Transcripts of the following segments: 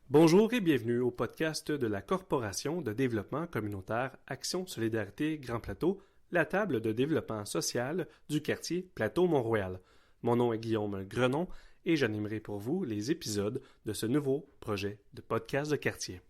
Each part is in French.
Bonjour et bienvenue au podcast de la Corporation de développement communautaire Action Solidarité Grand Plateau, la table de développement social du quartier Plateau-Mont-Royal. Mon nom est Guillaume Grenon et j'animerai pour vous les épisodes de ce nouveau projet de podcast de quartier.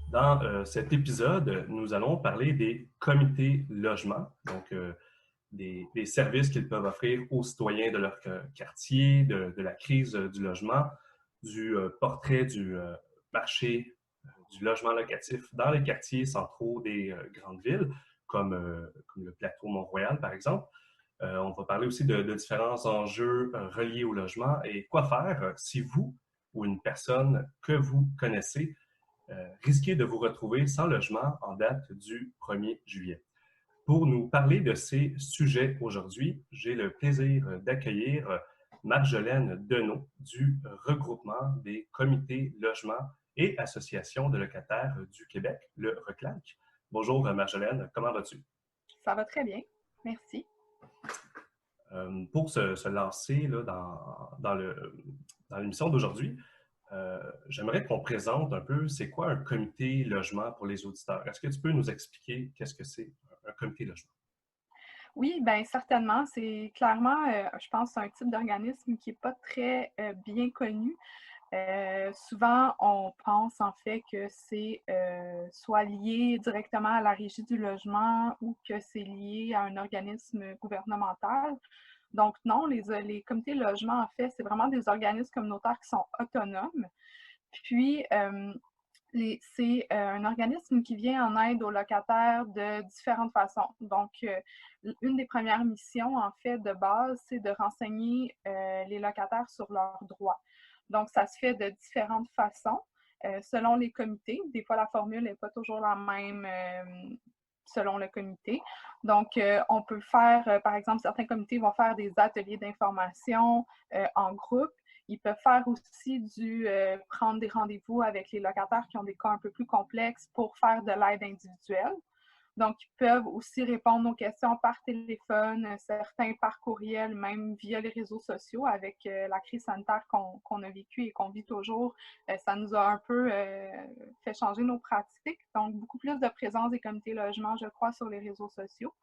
Dans cet épisode, nous allons parler des comités logement, donc des services qu'ils peuvent offrir aux citoyens de leur quartier, de la crise du logement, du portrait du marché du logement locatif dans les quartiers centraux des grandes villes, comme le plateau Mont-Royal, par exemple. On va parler aussi de différents enjeux reliés au logement et quoi faire si vous ou une personne que vous connaissez risquez de vous retrouver sans logement en date du 1er juillet. Pour nous parler de ces sujets aujourd'hui, j'ai le plaisir d'accueillir Marjolaine Deneau du regroupement des comités logement et associations de locataires du Québec, le RECLAC. Bonjour Marjolaine, comment vas-tu? Ça va très bien, merci. Pour se lancer là, dans l'émission d'aujourd'hui, j'aimerais qu'on présente un peu c'est quoi un comité logement pour les auditeurs. Est-ce que tu peux nous expliquer qu'est-ce que c'est un comité logement? Oui, bien certainement, c'est clairement, je pense, un type d'organisme qui n'est pas très bien connu. Souvent, on pense en fait que c'est soit lié directement à la régie du logement ou que c'est lié à un organisme gouvernemental. Donc non, les comités logement, en fait, c'est vraiment des organismes communautaires qui sont autonomes. Puis, c'est un organisme qui vient en aide aux locataires de différentes façons. Donc, une des premières missions, en fait, de base, c'est de renseigner les locataires sur leurs droits. Donc, ça se fait de différentes façons selon les comités. Des fois, la formule n'est pas toujours la même selon le comité. Donc, on peut faire, par exemple, certains comités vont faire des ateliers d'information en groupe. Ils peuvent faire aussi prendre des rendez-vous avec les locataires qui ont des cas un peu plus complexes pour faire de l'aide individuelle. Donc, ils peuvent aussi répondre aux questions par téléphone, certains par courriel, même via les réseaux sociaux avec la crise sanitaire qu'on a vécue et qu'on vit toujours. Ça nous a un peu fait changer nos pratiques. Donc, beaucoup plus de présence des comités logement, je crois, sur les réseaux sociaux.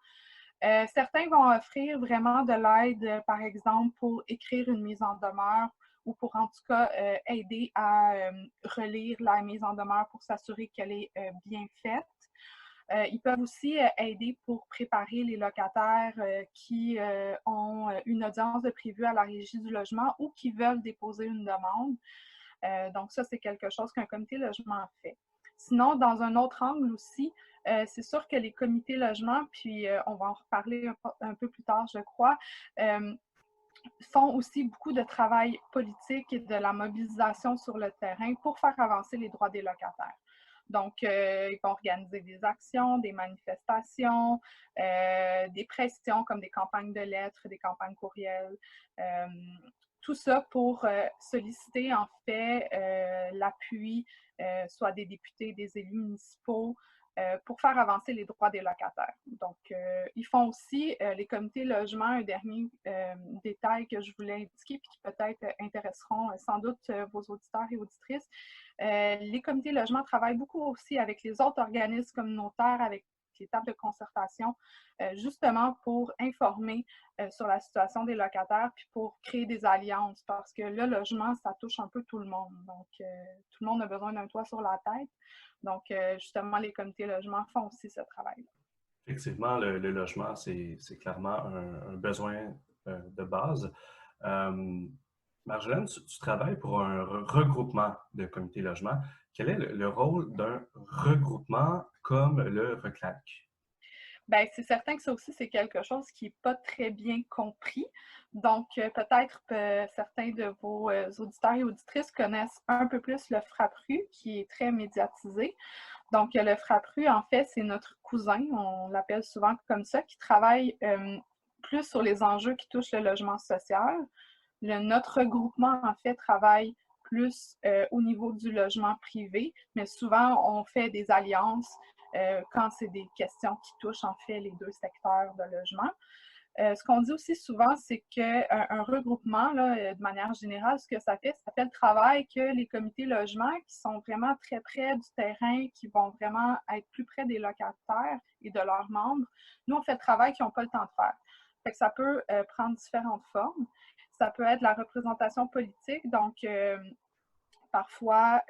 Certains vont offrir vraiment de l'aide, par exemple, pour écrire une mise en demeure ou pour en tout cas aider à relire la mise en demeure pour s'assurer qu'elle est bien faite. Ils peuvent aussi aider pour préparer les locataires qui ont une audience de prévue à la régie du logement ou qui veulent déposer une demande. Donc ça, c'est quelque chose qu'un comité logement fait. Sinon, dans un autre angle aussi, c'est sûr que les comités logement, puis on va en reparler un peu plus tard, je crois, font aussi beaucoup de travail politique et de la mobilisation sur le terrain pour faire avancer les droits des locataires. Donc, ils vont organiser des actions, des manifestations, des pressions comme des campagnes de lettres, des campagnes courriels. Tout ça pour solliciter en fait l'appui soit des députés, des élus municipaux, pour faire avancer les droits des locataires. Donc, ils font aussi, les comités logement, un dernier détail que je voulais indiquer, puis qui peut-être intéresseront sans doute vos auditeurs et auditrices. Les comités logement travaillent beaucoup aussi avec les autres organismes communautaires, avec les tables de concertation, justement pour informer sur la situation des locataires, puis pour créer des alliances, parce que le logement, ça touche un peu tout le monde. Donc, tout le monde a besoin d'un toit sur la tête. Donc, justement, les comités logement font aussi ce travail-là. Effectivement, le logement, c'est clairement un besoin de base. Euh, Marjolaine, tu travailles pour un regroupement de comités logement. Quel est le rôle d'un regroupement comme le RECLAC? Bien, c'est certain que ça aussi, c'est quelque chose qui n'est pas très bien compris. Donc, peut-être certains de vos auditeurs et auditrices connaissent un peu plus le FRAPRU, qui est très médiatisé. Donc, le FRAPRU, en fait, c'est notre cousin, on l'appelle souvent comme ça, qui travaille plus sur les enjeux qui touchent le logement social. Notre regroupement, en fait, travaille plus au niveau du logement privé, mais souvent, on fait des alliances quand c'est des questions qui touchent, en fait, les deux secteurs de logement. Ce qu'on dit aussi souvent, c'est qu'un regroupement, là, de manière générale, ce que ça fait le travail que les comités logement qui sont vraiment très près du terrain, qui vont vraiment être plus près des locataires et de leurs membres. Nous, on fait le travail qu'ils n'ont pas le temps de faire. Fait que ça peut prendre différentes formes. Ça peut être la représentation politique, donc parfois,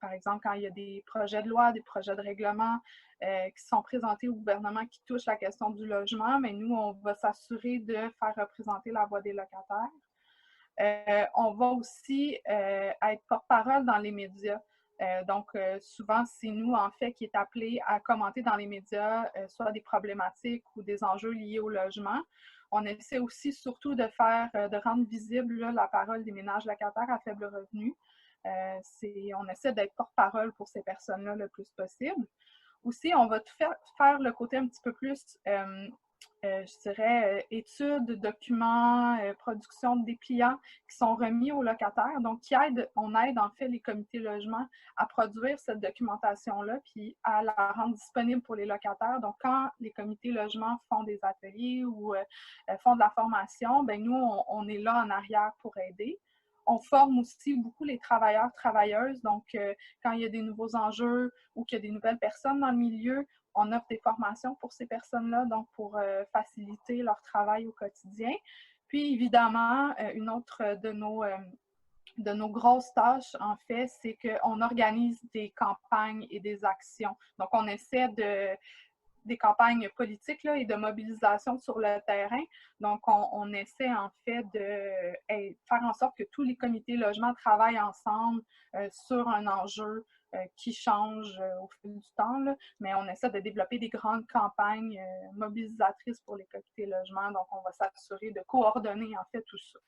par exemple, quand il y a des projets de loi, des projets de règlement qui sont présentés au gouvernement qui touchent la question du logement, mais nous, on va s'assurer de faire représenter la voix des locataires. On va aussi être porte-parole dans les médias. Donc, souvent, c'est nous, en fait, qui est appelé à commenter dans les médias soit des problématiques ou des enjeux liés au logement. On essaie aussi surtout de rendre visible là, la parole des ménages locataires à faible revenu. On essaie d'être porte-parole pour ces personnes-là le plus possible. Aussi, on va faire le côté un petit peu plus, je dirais, études, documents, production de dépliants qui sont remis aux locataires. Donc, on aide en fait les comités logement à produire cette documentation-là puis à la rendre disponible pour les locataires. Donc, quand les comités logement font des ateliers ou font de la formation, bien, nous, on est là en arrière pour aider. On forme aussi beaucoup les travailleurs, travailleuses. Donc, quand il y a des nouveaux enjeux ou qu'il y a des nouvelles personnes dans le milieu, on offre des formations pour ces personnes-là, donc pour faciliter leur travail au quotidien. Puis, évidemment, une autre de nos grosses tâches, en fait, c'est qu'on organise des campagnes et des actions. Donc, on essaie des campagnes politiques là, et de mobilisation sur le terrain. Donc, on essaie en fait de faire en sorte que tous les comités logement travaillent ensemble sur un enjeu qui change au fil du temps, là. Mais on essaie de développer des grandes campagnes mobilisatrices pour les comités logement. Donc, on va s'assurer de coordonner en fait tout ça.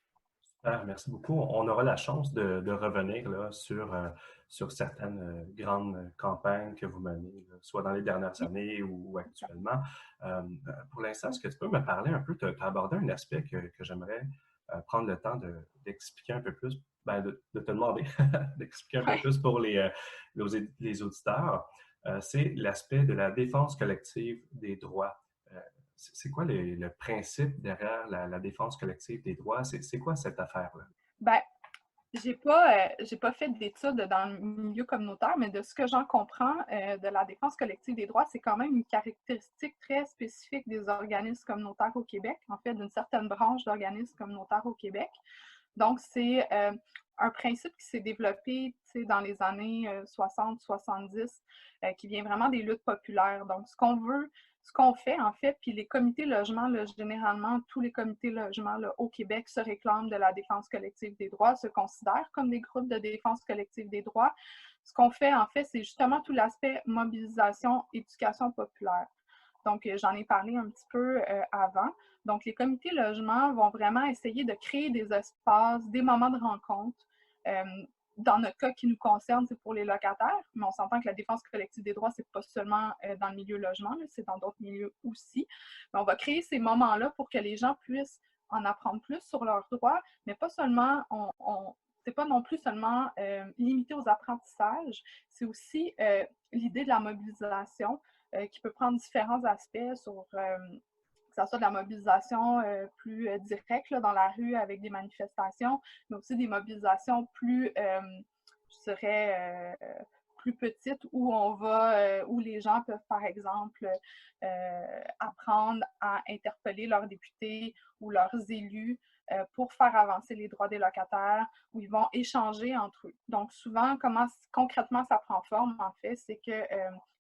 Ah, merci beaucoup. On aura la chance de revenir là, sur certaines grandes campagnes que vous menez, là, soit dans les dernières années ou actuellement. Pour l'instant, est-ce que tu peux me parler un peu, tu as abordé un aspect que j'aimerais prendre le temps d'expliquer un peu plus, ben, de te demander d'expliquer un peu Ouais. plus pour les auditeurs. C'est l'aspect de la défense collective des droits. C'est quoi le principe derrière la défense collective des droits? C'est quoi cette affaire-là? Ben, j'ai pas fait d'études dans le milieu communautaire, mais de ce que j'en comprends de la défense collective des droits, c'est quand même une caractéristique très spécifique des organismes communautaires au Québec, en fait, d'une certaine branche d'organismes communautaires au Québec. Donc, c'est un principe qui s'est développé dans les années 60-70, qui vient vraiment des luttes populaires. Donc, ce qu'on fait, en fait, puis les comités logement, là, généralement, tous les comités logement là, au Québec se réclament de la défense collective des droits, se considèrent comme des groupes de défense collective des droits. Ce qu'on fait, en fait, c'est justement tout l'aspect mobilisation, éducation populaire. Donc, j'en ai parlé un petit peu avant. Donc, les comités logement vont vraiment essayer de créer des espaces, des moments de rencontre. Dans notre cas qui nous concerne, c'est pour les locataires, mais on s'entend que la défense collective des droits, c'est pas seulement dans le milieu logement, c'est dans d'autres milieux aussi. Mais on va créer ces moments-là pour que les gens puissent en apprendre plus sur leurs droits, mais pas seulement, c'est pas non plus seulement limité aux apprentissages, c'est aussi l'idée de la mobilisation qui peut prendre différents aspects sur que ce soit de la mobilisation plus directe là, dans la rue avec des manifestations, mais aussi des mobilisations plus, je dirais, plus petites où les gens peuvent, par exemple, apprendre à interpeller leurs députés ou leurs élus pour faire avancer les droits des locataires, où ils vont échanger entre eux. Donc, souvent, comment concrètement ça prend forme, en fait, c'est que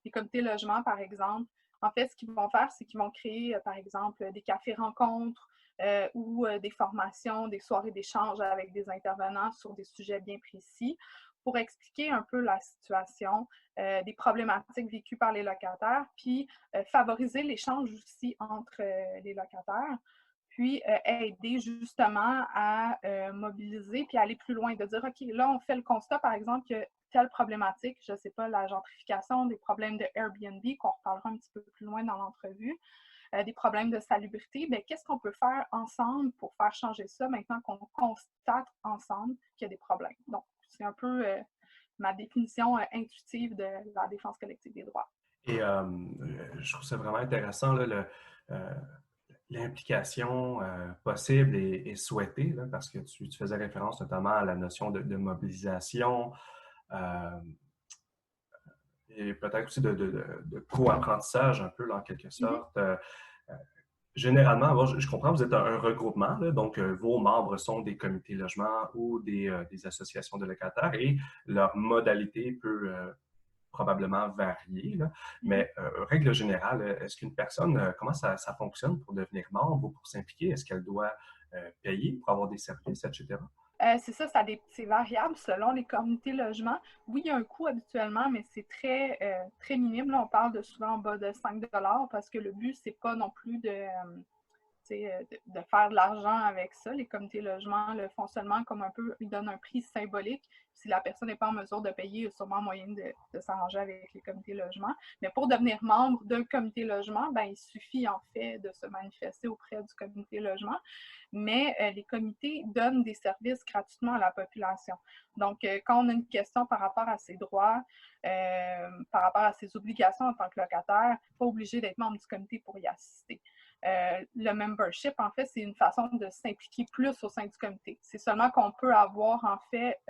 les comités logement, par exemple, en fait, ce qu'ils vont faire, c'est qu'ils vont créer, par exemple, des cafés-rencontres ou des formations, des soirées d'échange avec des intervenants sur des sujets bien précis pour expliquer un peu la situation, des problématiques vécues par les locataires, puis favoriser l'échange aussi entre les locataires, puis aider justement à mobiliser puis aller plus loin, de dire, OK, là, on fait le constat, par exemple, que telle problématique, je ne sais pas, la gentrification, des problèmes de Airbnb, qu'on reparlera un petit peu plus loin dans l'entrevue, des problèmes de salubrité, bien, qu'est-ce qu'on peut faire ensemble pour faire changer ça maintenant qu'on constate ensemble qu'il y a des problèmes? Donc, c'est un peu ma définition intuitive de la défense collective des droits. Et je trouve ça vraiment intéressant, là, l'implication possible et souhaitée, là, parce que tu faisais référence notamment à la notion de mobilisation et peut-être aussi de co-apprentissage un peu, là, en quelque sorte. Généralement, bon, je comprends, vous êtes un regroupement, là, donc vos membres sont des comités logement ou des associations de locataires et leur modalité peut probablement varier, là. Mais règle générale, est-ce qu'une personne, comment ça fonctionne pour devenir membre ou pour s'impliquer? Est-ce qu'elle doit payer pour avoir des services, etc.? C'est ça, c'est variable selon les communautés logements. Oui, il y a un coût habituellement, mais c'est très minime. Là, on parle de souvent en bas de 5 parce que le but, c'est pas non plus de faire de l'argent avec ça. Les comités logements le font seulement comme un peu, ils donnent un prix symbolique. Si la personne n'est pas en mesure de payer, il y a sûrement moyen de s'arranger avec les comités logements. Mais pour devenir membre d'un comité logement, ben, il suffit en fait de se manifester auprès du comité logement. Mais les comités donnent des services gratuitement à la population. Donc, quand on a une question par rapport à ses droits, par rapport à ses obligations en tant que locataire, pas obligé d'être membre du comité pour y assister. Le membership, en fait, c'est une façon de s'impliquer plus au sein du comité. C'est seulement qu'on peut avoir, en fait,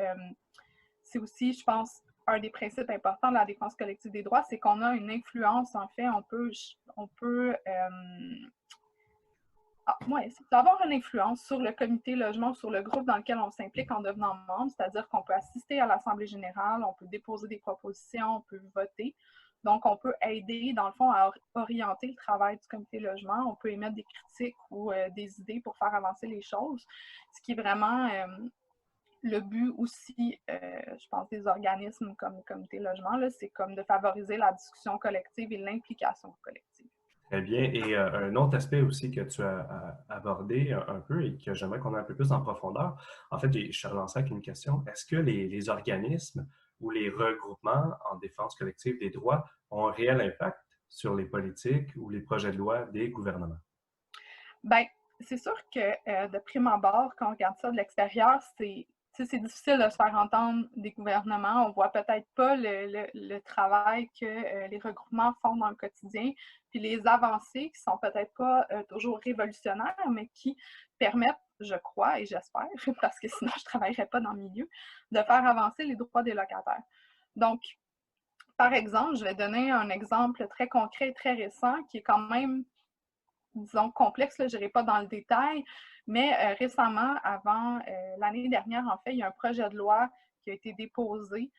c'est aussi, je pense, un des principes importants de la défense collective des droits, c'est qu'on a une influence, en fait, on peut avoir une influence sur le comité logement, sur le groupe dans lequel on s'implique en devenant membre, c'est-à-dire qu'on peut assister à l'Assemblée générale, on peut déposer des propositions, on peut voter. Donc, on peut aider, dans le fond, à orienter le travail du comité logement. On peut émettre des critiques ou des idées pour faire avancer les choses, ce qui est vraiment le but aussi, je pense, des organismes comme le comité logement, c'est comme de favoriser la discussion collective et l'implication collective. Très bien. Et un autre aspect aussi que tu as abordé un peu et que j'aimerais qu'on ait un peu plus en profondeur, en fait, je suis relancé avec une question. Est-ce que les organismes ou les regroupements en défense collective des droits ont un réel impact sur les politiques ou les projets de loi des gouvernements? Bien, c'est sûr que de prime abord, quand on regarde ça de l'extérieur, c'est difficile de se faire entendre des gouvernements. On ne voit peut-être pas le travail que les regroupements font dans le quotidien, puis les avancées qui sont peut-être pas toujours révolutionnaires, mais qui permettent, je crois et j'espère, parce que sinon je ne travaillerais pas dans le milieu, de faire avancer les droits des locataires. Donc, par exemple, je vais donner un exemple très concret et très récent qui est quand même, disons, complexe, je n'irai pas dans le détail, mais récemment, avant l'année dernière, en fait, il y a un projet de loi qui a été déposé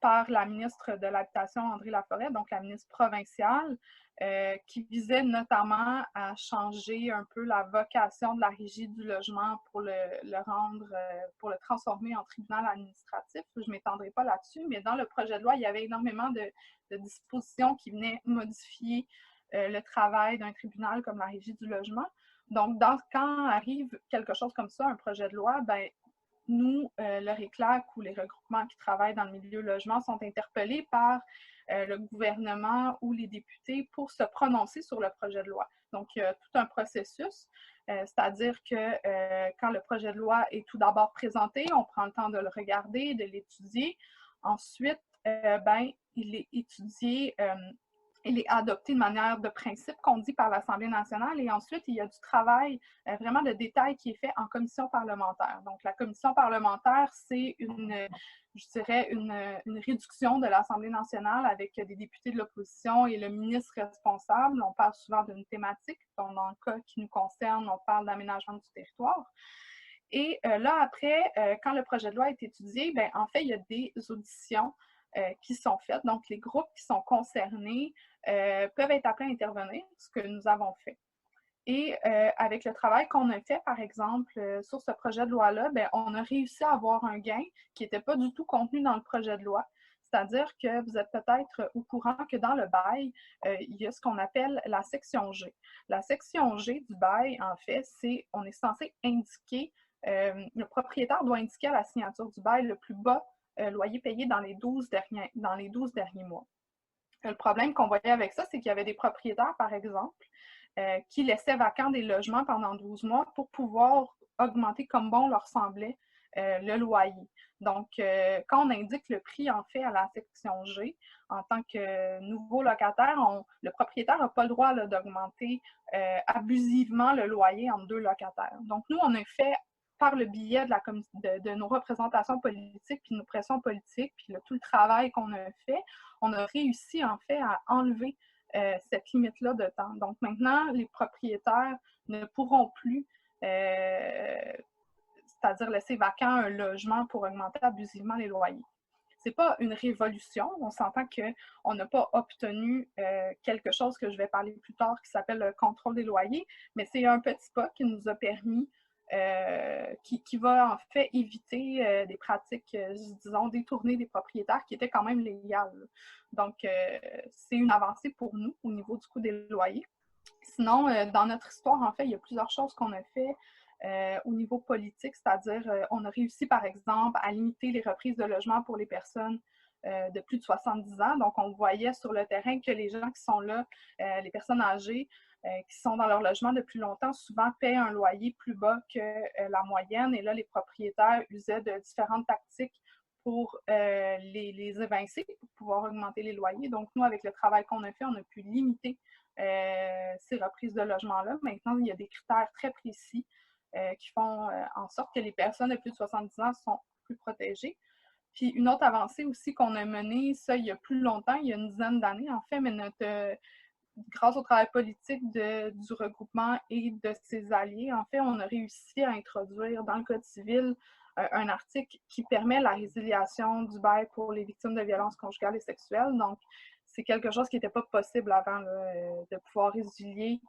par la ministre de l'Habitation, André Laforêt, donc la ministre provinciale, qui visait notamment à changer un peu la vocation de la Régie du logement pour pour le transformer en tribunal administratif. Je ne m'étendrai pas là-dessus, mais dans le projet de loi, il y avait énormément de dispositions qui venaient modifier le travail d'un tribunal comme la Régie du logement. Donc, quand arrive quelque chose comme ça, un projet de loi, ben, nous, le RECLAC ou les regroupements qui travaillent dans le milieu logement sont interpellés par le gouvernement ou les députés pour se prononcer sur le projet de loi. Donc, il y a tout un processus, c'est-à-dire que quand le projet de loi est tout d'abord présenté, on prend le temps de le regarder, de l'étudier. Ensuite, il est étudié il est adopté de manière de principe qu'on dit par l'Assemblée nationale et ensuite, il y a du travail vraiment de détail qui est fait en commission parlementaire. Donc, la commission parlementaire, c'est je dirais, une réduction de l'Assemblée nationale avec des députés de l'opposition et le ministre responsable. On parle souvent d'une thématique. Donc, dans le cas qui nous concerne, on parle d'aménagement du territoire. Et là, après, quand le projet de loi est étudié, bien, en fait, il y a des auditions qui sont faites. Donc, les groupes qui sont concernés peuvent être appelés à intervenir, ce que nous avons fait. Et avec le travail qu'on a fait, par exemple, sur ce projet de loi-là, bien, on a réussi à avoir un gain qui n'était pas du tout contenu dans le projet de loi. C'est-à-dire que vous êtes peut-être au courant que dans le bail, il y a ce qu'on appelle la section G. La section G du bail, en fait, on est censé indiquer, le propriétaire doit indiquer à la signature du bail le plus bas loyers payés dans les 12 derniers mois. Le problème qu'on voyait avec ça, c'est qu'il y avait des propriétaires, par exemple, qui laissaient vacants des logements pendant 12 mois pour pouvoir augmenter comme bon leur semblait le loyer. Donc, quand on indique le prix, en fait, à la section G, en tant que nouveau locataire, le propriétaire n'a pas le droit d'augmenter abusivement le loyer entre deux locataires. Donc, nous, on a fait, par le biais de nos représentations politiques, puis nos pressions politiques, puis tout le travail qu'on a fait, on a réussi, en fait, à enlever cette limite-là de temps. Donc, maintenant, les propriétaires ne pourront plus c'est-à-dire laisser vacant un logement pour augmenter abusivement les loyers. Ce n'est pas une révolution. On s'entend qu'on n'a pas obtenu quelque chose que je vais parler plus tard qui s'appelle le contrôle des loyers, mais c'est un petit pas qui nous a permis, qui va en fait éviter des pratiques, disons, détournées des propriétaires qui étaient quand même légales. Donc, c'est une avancée pour nous au niveau du coût des loyers. Sinon, dans notre histoire, en fait, il y a plusieurs choses qu'on a fait au niveau politique, c'est-à-dire on a réussi, par exemple, à limiter les reprises de logement pour les personnes de plus de 70 ans. Donc, on voyait sur le terrain que les gens qui sont là, les personnes âgées, qui sont dans leur logement depuis longtemps, souvent paient un loyer plus bas que la moyenne. Et là, les propriétaires usaient de différentes tactiques pour les évincer, pour pouvoir augmenter les loyers. Donc, nous, avec le travail qu'on a fait, on a pu limiter ces reprises de logement-là. Maintenant, il y a des critères très précis qui font en sorte que les personnes de plus de 70 ans sont plus protégées. Puis une autre avancée aussi qu'on a menée, ça il y a plus longtemps, il y a une dizaine d'années en fait, mais grâce au travail politique du regroupement et de ses alliés, en fait, on a réussi à introduire dans le Code civil un article qui permet la résiliation du bail pour les victimes de violences conjugales et sexuelles. Donc, c'est quelque chose qui n'était pas possible avant là, de pouvoir résilier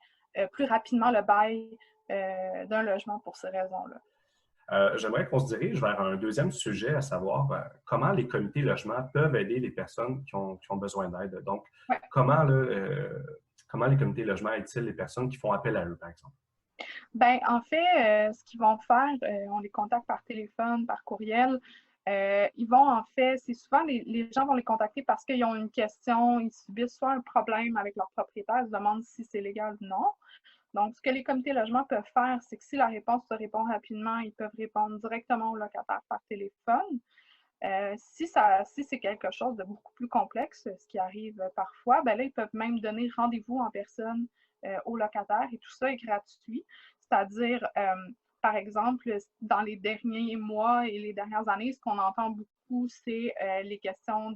plus rapidement le bail d'un logement pour ces raisons-là. J'aimerais qu'on se dirige vers un deuxième sujet, à savoir comment les comités logement peuvent aider les personnes qui ont besoin d'aide. Donc, ouais. comment les comités logement aident-ils les personnes qui font appel à eux, par exemple? Bien, en fait, ce qu'ils vont faire, on les contacte par téléphone, par courriel. Ils vont, en fait, c'est souvent les gens vont les contacter parce qu'ils ont une question, ils subissent soit un problème avec leur propriétaire, ils se demandent si c'est légal ou non. Donc, ce que les comités logement peuvent faire, c'est que si la réponse se répond rapidement, ils peuvent répondre directement au locataire par téléphone. Si c'est quelque chose de beaucoup plus complexe, ce qui arrive parfois, ben là, ils peuvent même donner rendez-vous en personne au locataire et tout ça est gratuit. C'est-à-dire, par exemple, dans les derniers mois et les dernières années, ce qu'on entend beaucoup, c'est les questions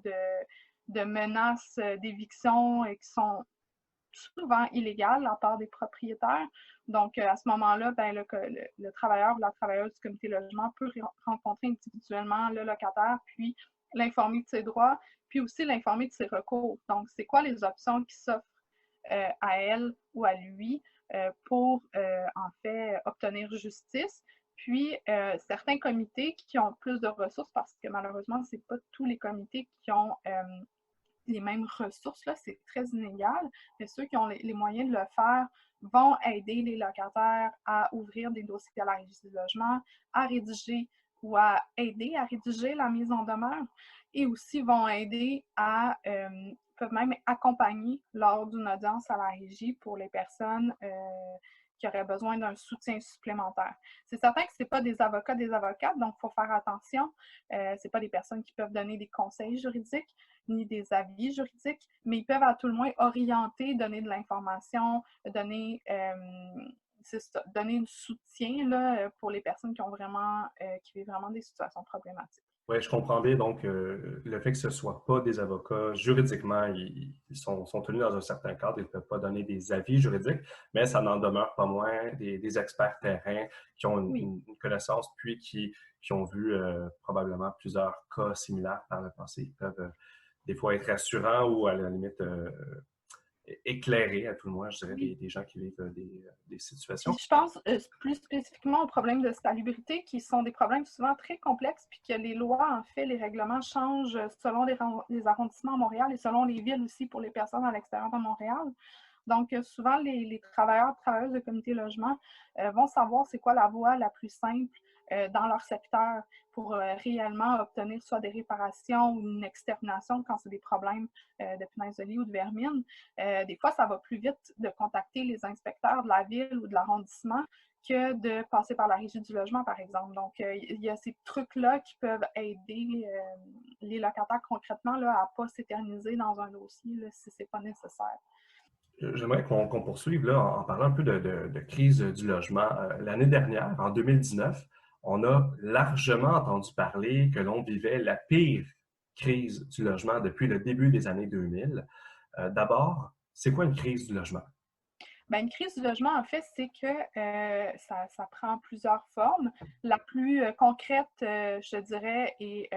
de menaces d'éviction qui sont souvent illégales de la part des propriétaires. Donc, à ce moment-là, ben, le travailleur ou la travailleuse du comité logement peut rencontrer individuellement le locataire, puis l'informer de ses droits, puis aussi l'informer de ses recours. Donc, c'est quoi les options qui s'offrent à elle ou à lui pour, en fait, obtenir justice. Puis, certains comités qui ont plus de ressources, parce que malheureusement, ce n'est pas tous les comités qui ont les mêmes ressources, là, c'est très inégal, mais ceux qui ont les moyens de le faire vont aider les locataires à ouvrir des dossiers à la régie du logement, à rédiger ou à aider à rédiger la mise en demeure et aussi vont aider peuvent même accompagner lors d'une audience à la régie pour les personnes qui auraient besoin d'un soutien supplémentaire. C'est certain que ce n'est pas des avocats, des avocates, donc il faut faire attention. Ce n'est pas des personnes qui peuvent donner des conseils juridiques ni des avis juridiques, mais ils peuvent à tout le moins orienter, donner de l'information, donner du soutien là, pour les personnes qui vivent vraiment des situations problématiques. Oui, je comprends bien. Donc, le fait que ce ne soit pas des avocats, juridiquement, ils sont tenus dans un certain cadre, ils ne peuvent pas donner des avis juridiques, mais ça n'en demeure pas moins des experts terrain qui ont une connaissance, puis qui ont vu probablement plusieurs cas similaires par le passé. Ils peuvent des fois être rassurants ou à la limite éclairer, à tout le moins, je dirais, des gens qui vivent des situations. Puis je pense plus spécifiquement aux problèmes de salubrité, qui sont des problèmes souvent très complexes, puis que les lois, en fait, les règlements changent selon les arrondissements à Montréal et selon les villes aussi pour les personnes à l'extérieur de Montréal. Donc, souvent, les travailleurs, travailleuses de comité logement vont savoir c'est quoi la voie la plus simple dans leur secteur pour réellement obtenir soit des réparations ou une extermination quand c'est des problèmes de punaises de lit ou de vermine. Des fois, ça va plus vite de contacter les inspecteurs de la ville ou de l'arrondissement que de passer par la régie du logement, par exemple. Donc, il y a ces trucs-là qui peuvent aider les locataires concrètement là, à ne pas s'éterniser dans un dossier là, si ce n'est pas nécessaire. J'aimerais qu'on poursuive là, en parlant un peu de crise du logement. L'année dernière, en 2019, on a largement entendu parler que l'on vivait la pire crise du logement depuis le début des années 2000. D'abord, c'est quoi une crise du logement? Bien, une crise du logement, en fait, c'est que ça prend plusieurs formes. La plus concrète, je dirais, est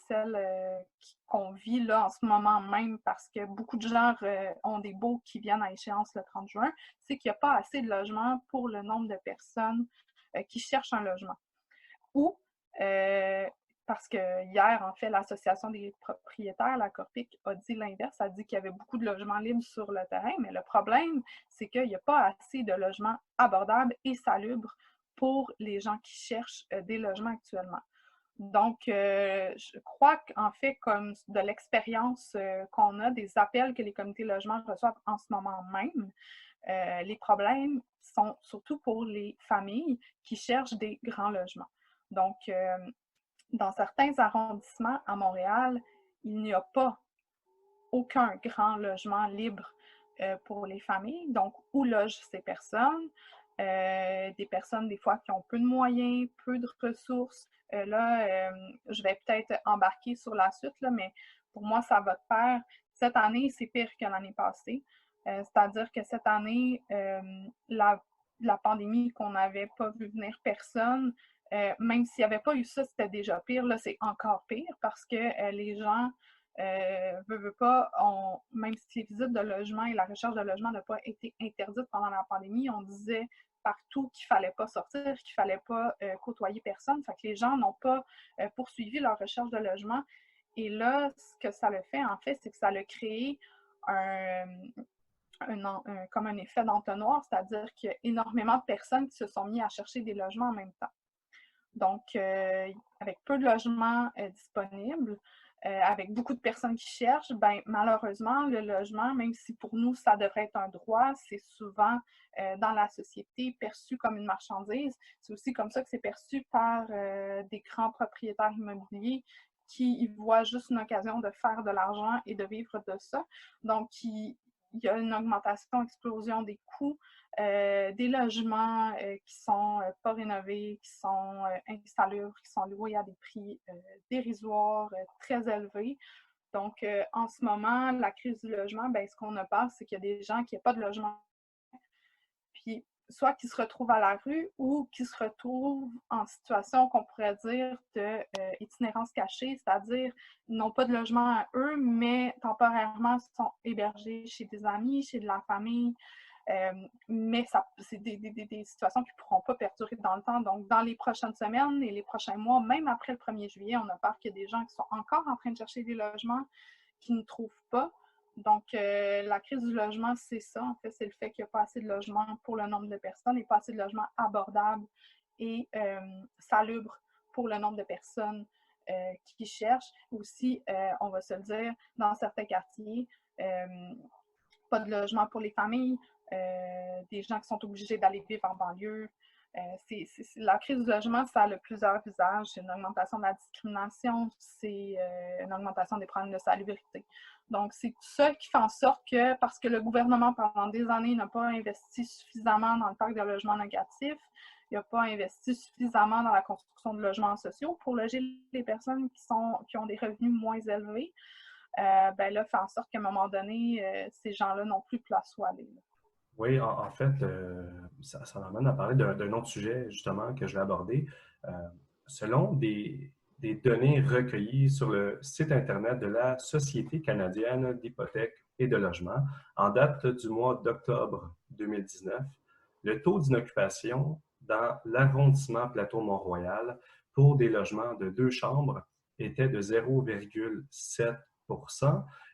celle qu'on vit là en ce moment même parce que beaucoup de gens ont des baux qui viennent à échéance le 30 juin, c'est qu'il n'y a pas assez de logements pour le nombre de personnes qui cherchent un logement. Ou parce que hier, en fait, l'Association des propriétaires, la Corpic, a dit l'inverse. A dit qu'il y avait beaucoup de logements libres sur le terrain, mais le problème, c'est qu'il n'y a pas assez de logements abordables et salubres pour les gens qui cherchent des logements actuellement. Donc, je crois qu'en fait, comme de l'expérience qu'on a, des appels que les comités de logement reçoivent en ce moment même, les problèmes sont surtout pour les familles qui cherchent des grands logements. Donc, dans certains arrondissements à Montréal, il n'y a pas aucun grand logement libre pour les familles. Donc, où logent ces personnes? Des personnes, des fois, qui ont peu de moyens, peu de ressources. Je vais peut-être embarquer sur la suite, là, mais pour moi, ça va de pair. Cette année, c'est pire que l'année passée. C'est-à-dire que cette année, la pandémie qu'on n'avait pas vu venir personne, même s'il n'y avait pas eu ça, c'était déjà pire. Là, c'est encore pire parce que les gens veut pas, même si les visites de logement et la recherche de logement n'ont pas été interdites pendant la pandémie, on disait partout qu'il ne fallait pas sortir, qu'il ne fallait pas côtoyer personne. Fait que les gens n'ont pas poursuivi leur recherche de logement. Et là, ce que ça le fait, en fait, c'est que ça a créé comme un effet d'entonnoir, c'est-à-dire qu'il y a énormément de personnes qui se sont mis à chercher des logements en même temps. Donc, avec peu de logements disponibles, avec beaucoup de personnes qui cherchent, ben, malheureusement, le logement, même si pour nous, ça devrait être un droit, c'est souvent dans la société perçu comme une marchandise. C'est aussi comme ça que c'est perçu par des grands propriétaires immobiliers qui y voient juste une occasion de faire de l'argent et de vivre de ça. Donc, il y a une augmentation, explosion des coûts, des logements qui sont pas rénovés, qui sont insalubres, qui sont loués à des prix dérisoires, très élevés. Donc, en ce moment, la crise du logement, ben, ce qu'on a peur, c'est qu'il y a des gens qui n'ont pas de logement, puis soit qui se retrouvent à la rue ou qui se retrouvent en situation qu'on pourrait dire d'itinérance cachée, c'est-à-dire ils n'ont pas de logement à eux, mais temporairement sont hébergés chez des amis, chez de la famille. Mais c'est des situations qui ne pourront pas perdurer dans le temps. Donc, dans les prochaines semaines et les prochains mois, même après le 1er juillet, on a peur qu'il y ait des gens qui sont encore en train de chercher des logements qui ne trouvent pas. Donc, la crise du logement, c'est ça. En fait, c'est le fait qu'il n'y a pas assez de logements pour le nombre de personnes et pas assez de logements abordables et salubres pour le nombre de personnes qui cherchent. Aussi, on va se le dire, dans certains quartiers, pas de logement pour les familles, des gens qui sont obligés d'aller vivre en banlieue. La crise du logement, ça a plusieurs visages. C'est une augmentation de la discrimination, c'est une augmentation des problèmes de salubrité. Donc, c'est tout ça qui fait en sorte que, parce que le gouvernement, pendant des années, n'a pas investi suffisamment dans le parc de logements locatifs, il n'a pas investi suffisamment dans la construction de logements sociaux pour loger les personnes qui ont des revenus moins élevés, ben là, fait en sorte qu'à un moment donné, ces gens-là n'ont plus de place où aller. Oui, en fait, ça m'amène à parler d'un autre sujet, justement, que je vais aborder. Euh, Selon des données recueillies sur le site Internet de la Société canadienne d'hypothèques et de logement, en date du mois d'octobre 2019, le taux d'inoccupation dans l'arrondissement Plateau-Mont-Royal pour des logements de 2 chambres était de 0,7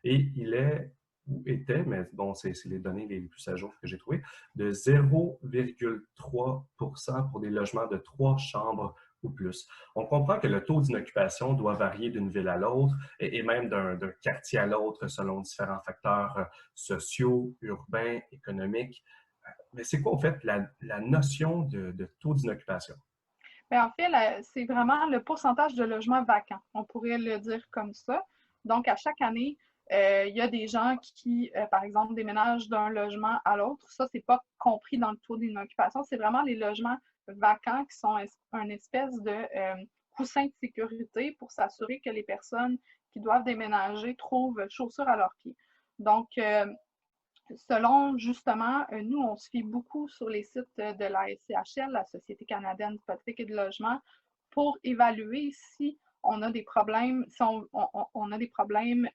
et il est ou était, mais bon, c'est les données les plus à jour que j'ai trouvées, de 0,3 pour des logements de 3 chambres ou plus. On comprend que le taux d'inoccupation doit varier d'une ville à l'autre et même d'un quartier à l'autre selon différents facteurs sociaux, urbains, économiques. Mais c'est quoi, en fait, la notion de taux d'inoccupation? Mais en fait, c'est vraiment le pourcentage de logements vacants. On pourrait le dire comme ça. Donc, à chaque année, il y a des gens qui, par exemple, déménagent d'un logement à l'autre. Ça, c'est pas compris dans le taux d'inoccupation. C'est vraiment les logements vacants qui sont une espèce de coussin de sécurité pour s'assurer que les personnes qui doivent déménager trouvent chaussures à leurs pieds. Donc, selon, justement, nous, on se fie beaucoup sur les sites de la SCHL, la Société canadienne d'hypothèque et de logement, pour évaluer si on a des problèmes, si on a des problèmes,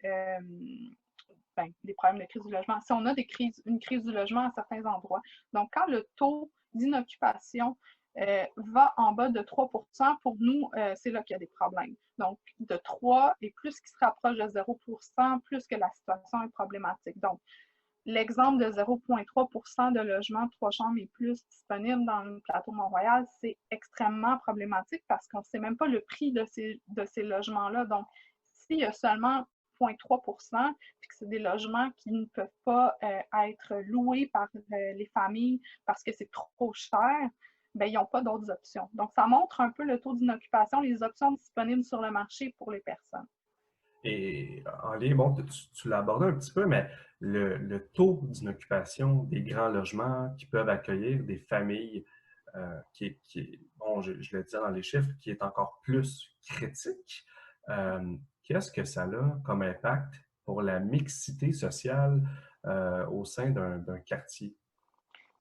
des problèmes de crise du logement, si on a une crise du logement à certains endroits. Donc, quand le taux d'inoccupation va en bas de 3 pour nous, c'est là qu'il y a des problèmes. Donc, de 3 et plus qui se rapproche de 0 plus que la situation est problématique. Donc, l'exemple de 0,3 de logements 3 chambres et plus disponibles dans le plateau Mont-Royal, c'est extrêmement problématique parce qu'on ne sait même pas le prix de ces logements-là. Donc, s'il y a seulement 0,3 puis que c'est des logements qui ne peuvent pas être loués par les familles parce que c'est trop cher, ben, ils n'ont pas d'autres options. Donc, ça montre un peu le taux d'inoccupation, les options disponibles sur le marché pour les personnes. Et en lien, bon, tu l'as abordé un petit peu, mais le taux d'inoccupation des grands logements qui peuvent accueillir des familles, bon, je le disais dans les chiffres, qui est encore plus critique. Qu'est-ce que ça a comme impact pour la mixité sociale au sein d'un quartier?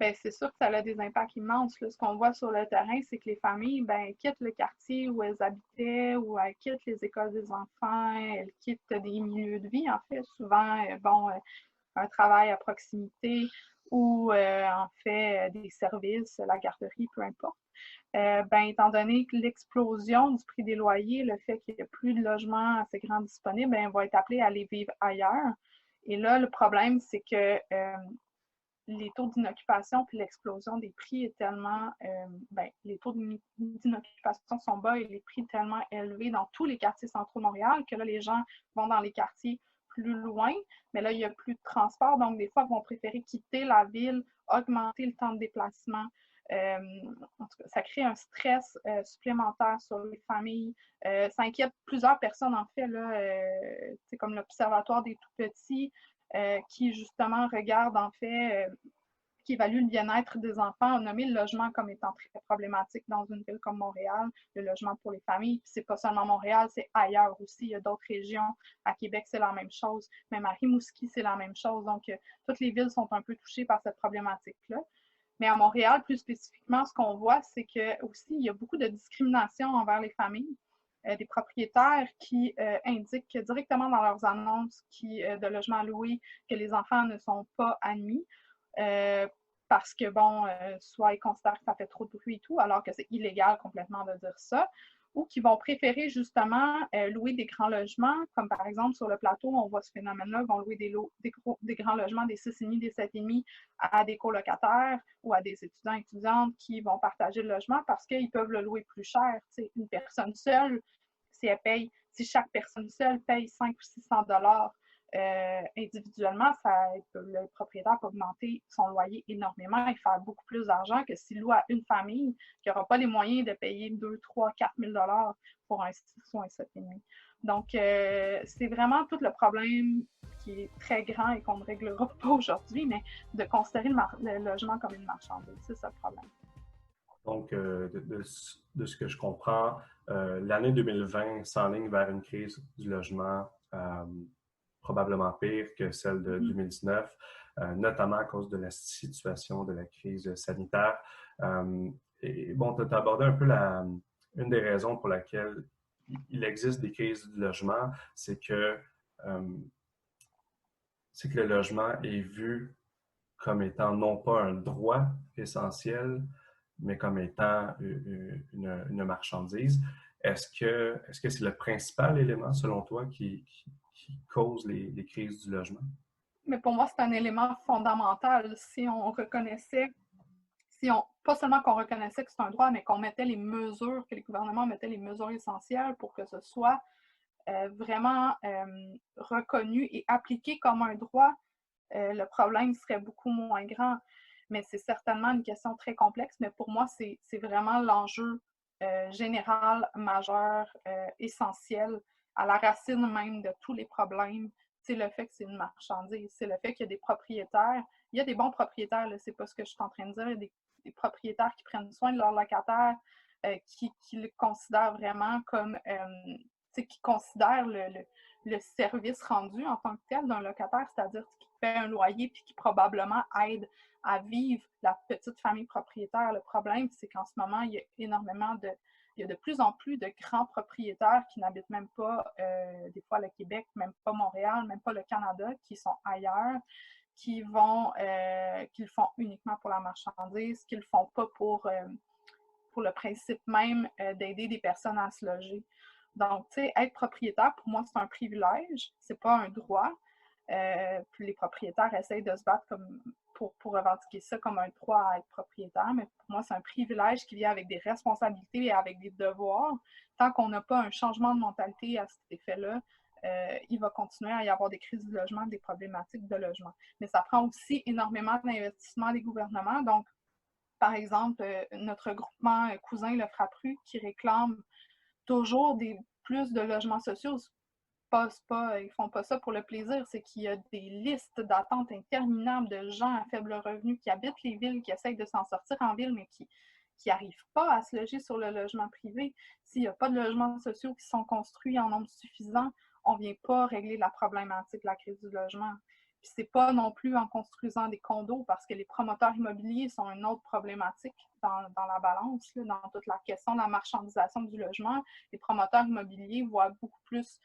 Bien, c'est sûr que ça a des impacts immenses. Là. Ce qu'on voit sur le terrain, c'est que les familles ben, quittent le quartier où elles habitaient, ou elles quittent les écoles des enfants, elles quittent des milieux de vie, en fait. Souvent, un travail à proximité ou en fait des services, la garderie, peu importe. Ben, étant donné que l'explosion du prix des loyers, le fait qu'il n'y ait plus de logements assez grands disponibles, ben, on va être appelé à aller vivre ailleurs. Et là, le problème, c'est que les taux d'inoccupation puis l'explosion des prix est tellement, les taux d'inoccupation sont bas et les prix tellement élevés dans tous les quartiers centraux de Montréal que là, les gens vont dans les quartiers plus loin, mais là, il n'y a plus de transport, donc des fois, ils vont préférer quitter la ville, augmenter le temps de déplacement. En tout cas, ça crée un stress supplémentaire sur les familles. Ça inquiète plusieurs personnes, en fait, là, comme l'Observatoire des tout-petits, qui justement regarde en fait, qui évalue le bien-être des enfants, a nommé le logement comme étant très problématique dans une ville comme Montréal, le logement pour les familles. Puis c'est pas seulement Montréal, c'est ailleurs aussi. Il y a d'autres régions. À Québec, c'est la même chose. Même à Rimouski, c'est la même chose. Donc, toutes les villes sont un peu touchées par cette problématique-là. Mais à Montréal, plus spécifiquement, ce qu'on voit, c'est que aussi, il y a beaucoup de discrimination envers les familles. Des propriétaires qui indiquent directement dans leurs annonces de logements loués que les enfants ne sont pas admis parce que, bon, soit ils considèrent que ça fait trop de bruit et tout, alors que c'est illégal complètement de dire ça, ou qui vont préférer justement louer des grands logements, comme par exemple sur le plateau, on voit ce phénomène-là, vont louer des grands logements, des 6,5, des 7,5 à des colocataires ou à des étudiants et étudiantes qui vont partager le logement parce qu'ils peuvent le louer plus cher. T'sais, une personne seule, si chaque personne seule paye 500 ou 600 dollars individuellement, le propriétaire peut augmenter son loyer énormément et faire beaucoup plus d'argent que s'il loue à une famille qui n'aura pas les moyens de payer 2, 3, 4 000 dollars pour un 6 ou un 7,5. Donc, c'est vraiment tout le problème qui est très grand et qu'on ne réglera pas aujourd'hui, mais de considérer le logement comme une marchandise, c'est ça le problème. Donc, de ce que je comprends, l'année 2020 s'enligne vers une crise du logement probablement pire que celle de 2019, notamment à cause de la situation de la crise sanitaire. Et bon, tu as abordé un peu une des raisons pour laquelle il existe des crises du logement, c'est que le logement est vu comme étant non pas un droit essentiel, mais comme étant une marchandise. Est-ce que c'est le principal élément, selon toi, qui cause les crises du logement? Mais pour moi, c'est un élément fondamental. Si on reconnaissait pas seulement qu'on reconnaissait que c'est un droit, mais qu'on mettait les mesures, que les gouvernements mettaient les mesures essentielles pour que ce soit vraiment reconnu et appliqué comme un droit, le problème serait beaucoup moins grand. Mais c'est certainement une question très complexe, mais pour moi, c'est vraiment l'enjeu général, majeur, essentiel, à la racine même de tous les problèmes. C'est le fait que c'est une marchandise, c'est le fait qu'il y a des propriétaires. Il y a des bons propriétaires, c'est pas ce que je suis en train de dire, il y a des propriétaires qui prennent soin de leurs locataires, qui le considèrent vraiment comme qui considèrent le service rendu en tant que tel d'un locataire, c'est-à-dire qui paie un loyer puis qui probablement aide à vivre la petite famille propriétaire. Le problème, c'est qu'en ce moment, il y a de plus en plus de grands propriétaires qui n'habitent même pas, des fois le Québec, même pas Montréal, même pas le Canada, qui sont ailleurs, qui le font uniquement pour la marchandise, qui le font pas pour le principe même d'aider des personnes à se loger. Donc, tu sais, être propriétaire, pour moi, c'est un privilège, c'est pas un droit. Puis les propriétaires essayent de se battre pour revendiquer ça comme un droit à être propriétaire, mais pour moi, c'est un privilège qui vient avec des responsabilités et avec des devoirs. Tant qu'on n'a pas un changement de mentalité à cet effet-là, il va continuer à y avoir des crises de logement, des problématiques de logement. Mais ça prend aussi énormément d'investissement des gouvernements. Donc, par exemple, notre groupement cousin, le Frappru, qui réclame toujours plus de logements sociaux. Ils ne font pas ça pour le plaisir, c'est qu'il y a des listes d'attente interminables de gens à faible revenu qui habitent les villes, qui essayent de s'en sortir en ville, mais qui n'arrivent pas à se loger sur le logement privé. S'il n'y a pas de logements sociaux qui sont construits en nombre suffisant, on ne vient pas régler la problématique de la crise du logement. Puis c'est pas non plus en construisant des condos, parce que les promoteurs immobiliers sont une autre problématique dans la balance, là, dans toute la question de la marchandisation du logement. Les promoteurs immobiliers voient beaucoup plus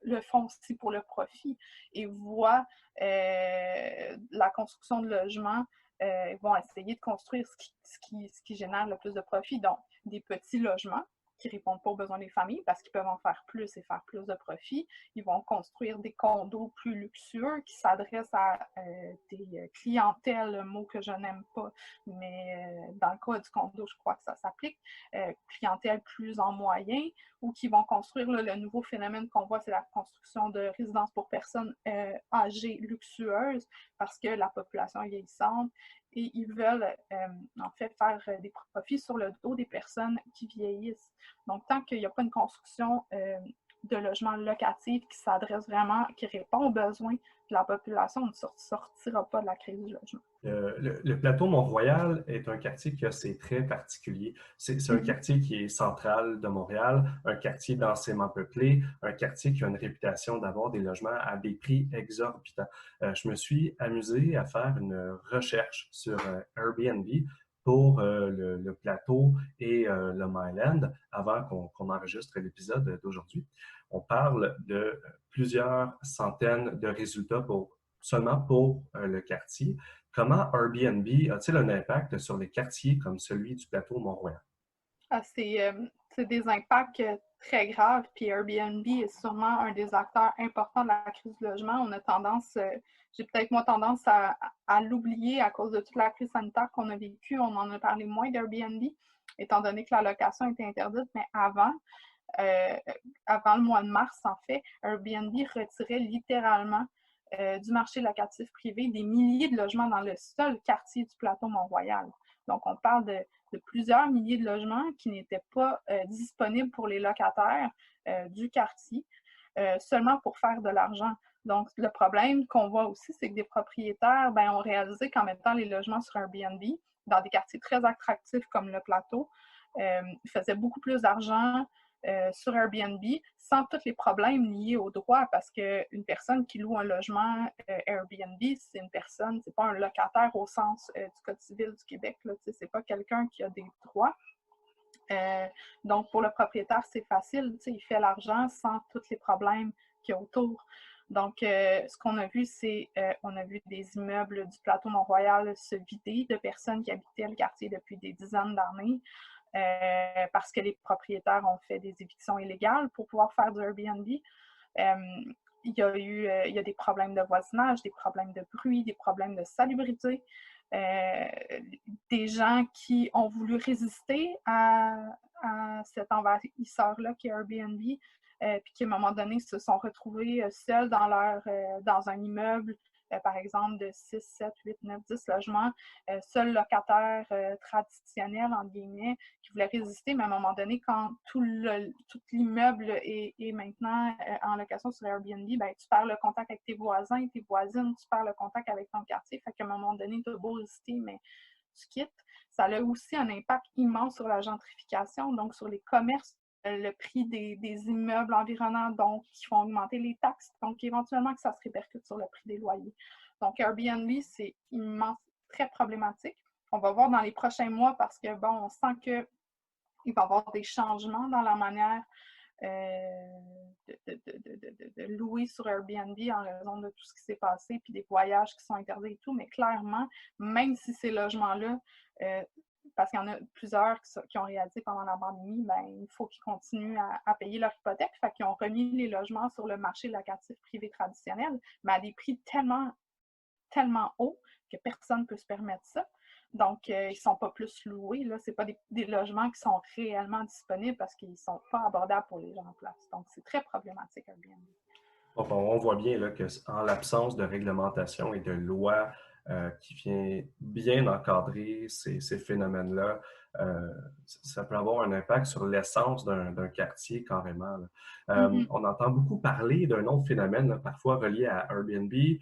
le foncier pour le profit et voient la construction de logements, ils vont essayer de construire ce qui génère le plus de profit. Donc, des petits logements qui ne répondent pas aux besoins des familles parce qu'ils peuvent en faire plus et faire plus de profit. Ils vont construire des condos plus luxueux qui s'adressent à des clientèles, un mot que je n'aime pas, mais dans le cas du condo, je crois que ça s'applique, clientèle plus en moyen, ou qui vont construire le nouveau phénomène qu'on voit, c'est la construction de résidences pour personnes âgées luxueuses parce que la population est vieillissante et ils veulent en fait faire des profits sur le dos des personnes qui vieillissent. Donc, tant qu'il n'y a pas une construction de logements locatifs qui s'adresse vraiment, qui répond aux besoins de la population, on ne sortira pas de la crise du logement. Le plateau Mont-Royal est un quartier qui a ses traits particuliers. C'est un quartier qui est central de Montréal, un quartier densément peuplé, un quartier qui a une réputation d'avoir des logements à des prix exorbitants. Je me suis amusé à faire une recherche sur Airbnb pour le plateau et le Myland avant qu'on enregistre l'épisode d'aujourd'hui. On parle de plusieurs centaines de résultats seulement pour le quartier. Comment Airbnb a-t-il un impact sur les quartiers comme celui du plateau Mont-Royal? C'est des impacts très graves, puis Airbnb est sûrement un des acteurs importants de la crise du logement. On a tendance, j'ai peut-être moins tendance à l'oublier à cause de toute la crise sanitaire qu'on a vécue. On en a parlé moins d'Airbnb, étant donné que la location était interdite, mais avant le mois de mars, en fait, Airbnb retirait littéralement du marché locatif privé des milliers de logements dans le seul quartier du plateau Mont-Royal. Donc, on parle de plusieurs milliers de logements qui n'étaient pas disponibles pour les locataires du quartier, seulement pour faire de l'argent. Donc, le problème qu'on voit aussi, c'est que des propriétaires ont réalisé qu'en mettant les logements sur Airbnb, dans des quartiers très attractifs comme le plateau, ils faisaient beaucoup plus d'argent sur Airbnb sans tous les problèmes liés au droit, parce qu'une personne qui loue un logement Airbnb, c'est une personne, c'est pas un locataire au sens du Code civil du Québec, là, c'est pas quelqu'un qui a des droits. Donc, pour le propriétaire, c'est facile, il fait l'argent sans tous les problèmes qu'il y a autour. Donc, ce qu'on a vu, c'est on a vu des immeubles du plateau Mont-Royal se vider de personnes qui habitaient le quartier depuis des dizaines d'années. Parce que les propriétaires ont fait des évictions illégales pour pouvoir faire du Airbnb. Il y a des problèmes de voisinage, des problèmes de bruit, des problèmes de salubrité. des gens qui ont voulu résister à cet envahisseur-là qui est Airbnb, puis qui, à un moment donné, se sont retrouvés seuls dans un immeuble, par exemple, de 6, 7, 8, 9, 10 logements, seuls locataires traditionnels, entre guillemets, qui voulaient résister, mais à un moment donné, quand tout l'immeuble est maintenant en location sur Airbnb, ben, tu perds le contact avec tes voisins, tes voisines, tu perds le contact avec ton quartier, fait qu'à un moment donné, tu as beau résister, mais tu quittes. Ça a aussi un impact immense sur la gentrification, donc sur les commerces, le prix des immeubles environnants, donc qui font augmenter les taxes, donc éventuellement que ça se répercute sur le prix des loyers. Donc Airbnb, c'est immense, très problématique. On va voir dans les prochains mois parce que, bon, on sent qu'il va y avoir des changements dans la manière de louer sur Airbnb en raison de tout ce qui s'est passé, puis des voyages qui sont interdits et tout, mais clairement, même si ces logements-là, parce qu'il y en a plusieurs qui ont réalisé pendant la pandémie, ben, il faut qu'ils continuent à payer leur hypothèque, fait qu'ils ont remis les logements sur le marché locatif privé traditionnel, mais à des prix tellement, tellement hauts que personne ne peut se permettre ça. Donc, ils ne sont pas plus loués. Ce n'est pas des logements qui sont réellement disponibles parce qu'ils ne sont pas abordables pour les gens en place. Donc, c'est très problématique, Airbnb. Bon, on voit bien là, qu'en l'absence de réglementation et de loi qui vient bien encadrer ces phénomènes-là, ça peut avoir un impact sur l'essence d'un quartier carrément. On entend beaucoup parler d'un autre phénomène, là, parfois relié à Airbnb et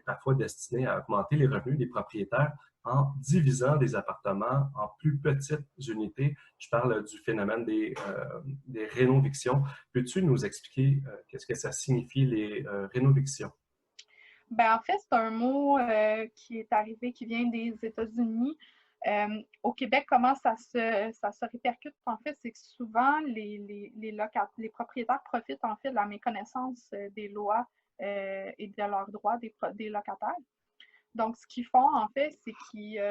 parfois destiné à augmenter les revenus des propriétaires en divisant des appartements en plus petites unités. Je parle du phénomène des rénovictions. Peux-tu nous expliquer qu'est-ce que ça signifie, les rénovictions? Ben, en fait, c'est un mot qui est arrivé, qui vient des États-Unis. Au Québec, comment ça se répercute, en fait, c'est que souvent, les propriétaires profitent, en fait, de la méconnaissance des lois et de leurs droits des locataires. Donc, ce qu'ils font, en fait, c'est qu'ils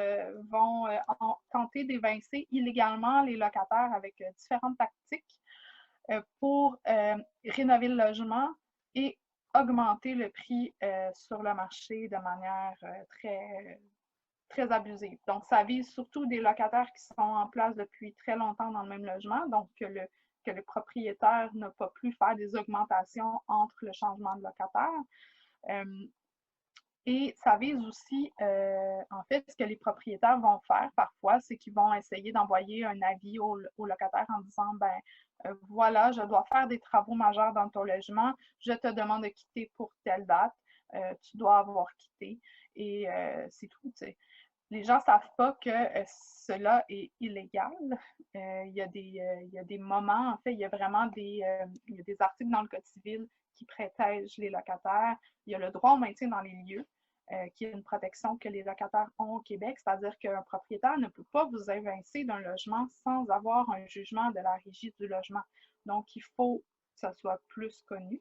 vont tenter d'évincer illégalement les locataires avec différentes tactiques pour rénover le logement et augmenter le prix sur le marché de manière très, très abusive. Donc, ça vise surtout des locataires qui sont en place depuis très longtemps dans le même logement, donc que le propriétaire n'a pas pu faire des augmentations entre le changement de locataire. Et ça vise aussi, en fait, ce que les propriétaires vont faire parfois, c'est qu'ils vont essayer d'envoyer un avis au locataire en disant, ben voilà, je dois faire des travaux majeurs dans ton logement, je te demande de quitter pour telle date, tu dois avoir quitté et c'est tout. T'sais. Les gens ne savent pas que cela est illégal. Il y a des moments, en fait, il y a vraiment il y a des articles dans le Code civil qui protègent les locataires. Il y a le droit au maintien dans les lieux, qui est une protection que les locataires ont au Québec, c'est-à-dire qu'un propriétaire ne peut pas vous évincer d'un logement sans avoir un jugement de la régie du logement. Donc, il faut que ça soit plus connu.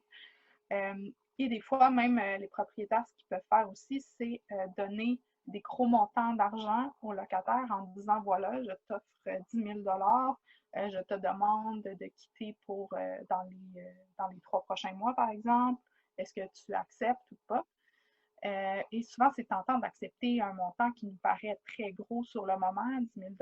Et des fois, même les propriétaires, ce qu'ils peuvent faire aussi, c'est donner des gros montants d'argent aux locataires en disant, voilà, je t'offre 10 000 je te demande de quitter dans les 3 prochains mois, par exemple. Est-ce que tu acceptes ou pas? Et souvent, c'est tentant d'accepter un montant qui nous paraît très gros sur le moment, 10 000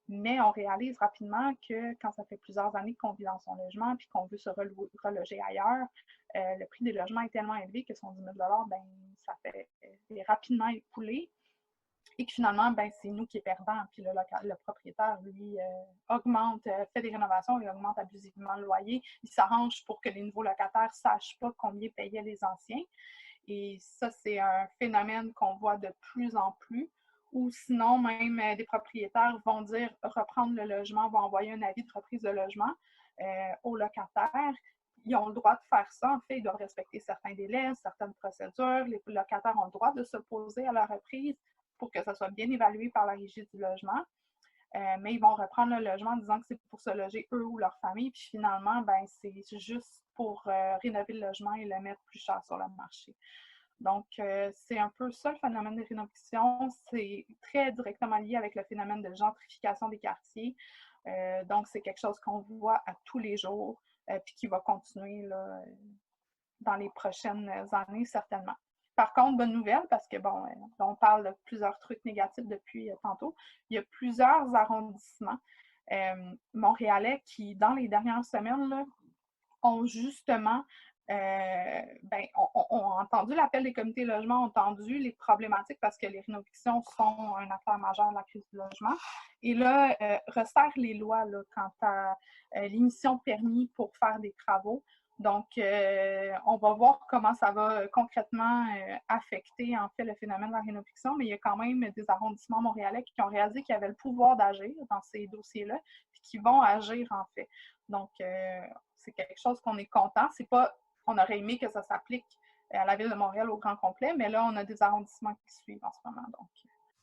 mais on réalise rapidement que quand ça fait plusieurs années qu'on vit dans son logement puis qu'on veut se reloger ailleurs, le prix des logements est tellement élevé que son 10 000 ben, ça fait rapidement écoulé et que finalement, ben, c'est nous qui est perdants. Puis le propriétaire, lui, fait des rénovations et augmente abusivement le loyer. Il s'arrange pour que les nouveaux locataires ne sachent pas combien payaient les anciens. Et ça, c'est un phénomène qu'on voit de plus en plus. Ou sinon, même des propriétaires vont dire reprendre le logement, vont envoyer un avis de reprise de logement aux locataires. Ils ont le droit de faire ça. En fait, ils doivent respecter certains délais, certaines procédures. Les locataires ont le droit de s'opposer à la reprise pour que ça soit bien évalué par la régie du logement. Mais ils vont reprendre le logement en disant que c'est pour se loger eux ou leur famille. Puis finalement, ben, c'est juste pour rénover le logement et le mettre plus cher sur le marché. Donc, c'est un peu ça le phénomène de rénovation. C'est très directement lié avec le phénomène de gentrification des quartiers. Donc, c'est quelque chose qu'on voit à tous les jours puis qui va continuer là, dans les prochaines années, certainement. Par contre, bonne nouvelle, parce que, bon, on parle de plusieurs trucs négatifs depuis tantôt. Il y a plusieurs arrondissements montréalais qui, dans les dernières semaines, là, ont justement ont entendu l'appel des comités logements, ont entendu les problématiques parce que les rénovations sont un affaire majeure de la crise du logement. Et là, resserrent les lois là, quant à l'émission de permis pour faire des travaux. Donc, on va voir comment ça va concrètement affecter en fait le phénomène de la rénovation, mais il y a quand même des arrondissements montréalais qui ont réalisé qu'ils avaient le pouvoir d'agir dans ces dossiers-là, et qui vont agir en fait. Donc, c'est quelque chose qu'on est content. C'est pas, on aurait aimé que ça s'applique à la Ville de Montréal au grand complet, mais là, on a des arrondissements qui suivent en ce moment. Donc.